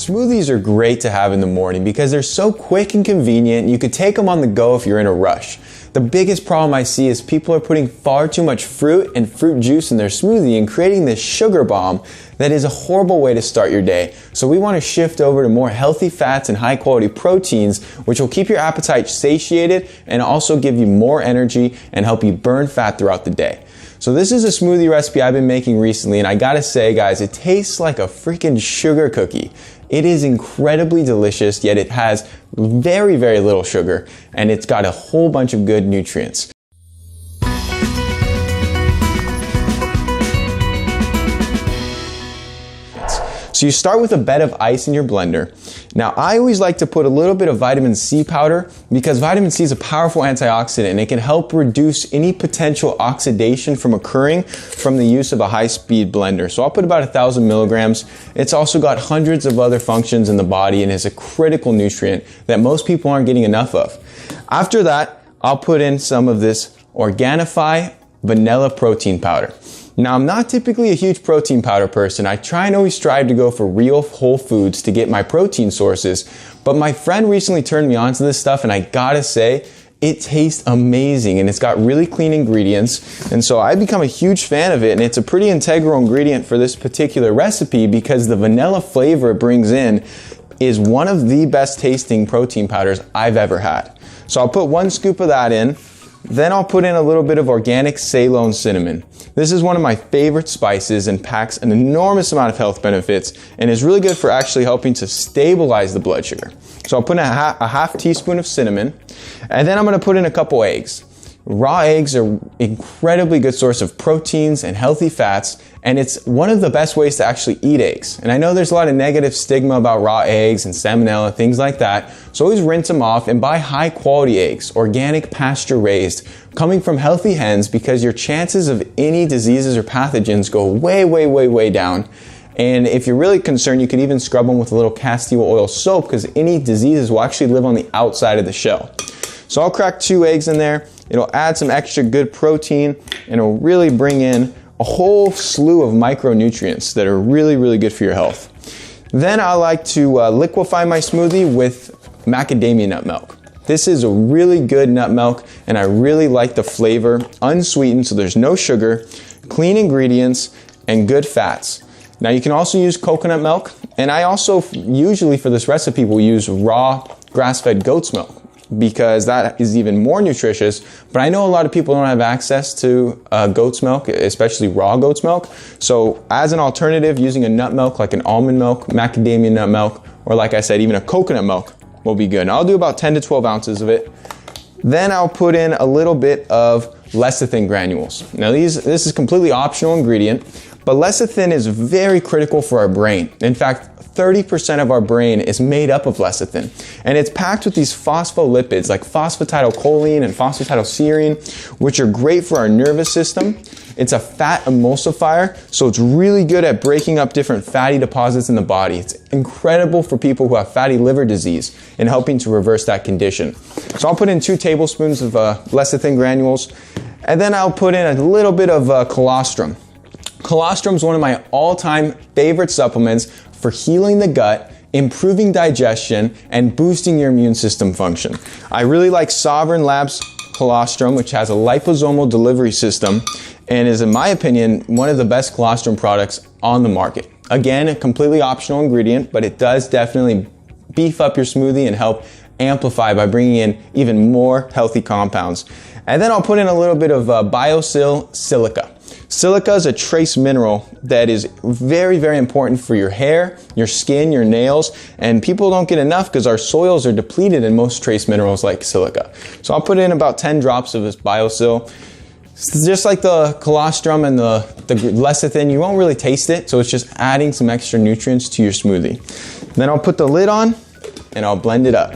Smoothies are great to have in the morning because they're so quick and convenient. You could take them on the go if you're in a rush. The biggest problem I see is people are putting far too much fruit and fruit juice in their smoothie and creating this sugar bomb that is a horrible way to start your day. So we want to shift over to more healthy fats and high quality proteins, which will keep your appetite satiated and also give you more energy and help you burn fat throughout the day. So this is a smoothie recipe I've been making recently, and I gotta say, guys, it tastes like a freaking sugar cookie. It is incredibly delicious, yet it has very, very little sugar, and it's got a whole bunch of good nutrients. So you start with a bed of ice in your blender. Now, I always like to put a little bit of vitamin C powder because vitamin C is a powerful antioxidant and it can help reduce any potential oxidation from occurring from the use of a high-speed blender. So I'll put about 1,000 milligrams. It's also got hundreds of other functions in the body and is a critical nutrient that most people aren't getting enough of. After that, I'll put in some of this Organifi vanilla protein powder. Now, I'm not typically a huge protein powder person. I try and always strive to go for real whole foods to get my protein sources, but my friend recently turned me on to this stuff and I gotta say, it tastes amazing and it's got really clean ingredients. And so I've become a huge fan of it, and it's a pretty integral ingredient for this particular recipe because the vanilla flavor it brings in is one of the best tasting protein powders I've ever had. So I'll put 1 scoop of that in. Then I'll put in a little bit of organic Ceylon cinnamon. This is one of my favorite spices and packs an enormous amount of health benefits and is really good for actually helping to stabilize the blood sugar. So I'll put in a half teaspoon of cinnamon, and then I'm going to put in a couple eggs. Raw eggs are an incredibly good source of proteins and healthy fats, and it's one of the best ways to actually eat eggs. And I know there's a lot of negative stigma about raw eggs and salmonella, things like that. So always rinse them off and buy high quality eggs, organic, pasture raised, coming from healthy hens, because your chances of any diseases or pathogens go way, way, way, way down. And if you're really concerned, you can even scrub them with a little castile oil soap because any diseases will actually live on the outside of the shell. So I'll crack 2 eggs in there. It'll add some extra good protein and it'll really bring in a whole slew of micronutrients that are really, really good for your health. Then I like to liquefy my smoothie with macadamia nut milk. This is a really good nut milk and I really like the flavor, unsweetened, so there's no sugar, clean ingredients, and good fats. Now you can also use coconut milk, and I also usually for this recipe will use raw grass-fed goat's milk, because that is even more nutritious. But I know a lot of people don't have access to goat's milk, especially raw goat's milk. So as an alternative, using a nut milk like an almond milk, macadamia nut milk, or like I said, even a coconut milk will be good. And I'll do about 10 to 12 ounces of it. Then I'll put in a little bit of lecithin granules. Now this is a completely optional ingredient, but lecithin is very critical for our brain. In fact, 30% of our brain is made up of lecithin, and it's packed with these phospholipids like phosphatidylcholine and phosphatidylserine, which are great for our nervous system. It's a fat emulsifier, so it's really good at breaking up different fatty deposits in the body. It's incredible for people who have fatty liver disease and helping to reverse that condition. So I'll put in 2 tablespoons of lecithin granules, and then I'll put in a little bit of colostrum. Colostrum is one of my all-time favorite supplements for healing the gut, improving digestion, and boosting your immune system function. I really like Sovereign Labs colostrum, which has a liposomal delivery system and is, in my opinion, one of the best colostrum products on the market. Again, a completely optional ingredient, but it does definitely beef up your smoothie and help amplify by bringing in even more healthy compounds. And then I'll put in a little bit of BioSil silica. Silica is a trace mineral that is very, very important for your hair, your skin, your nails, and people don't get enough because our soils are depleted in most trace minerals like silica. So I'll put in about 10 drops of this BioSil. Just like the colostrum and the lecithin, you won't really taste it, so it's just adding some extra nutrients to your smoothie. Then I'll put the lid on and I'll blend it up.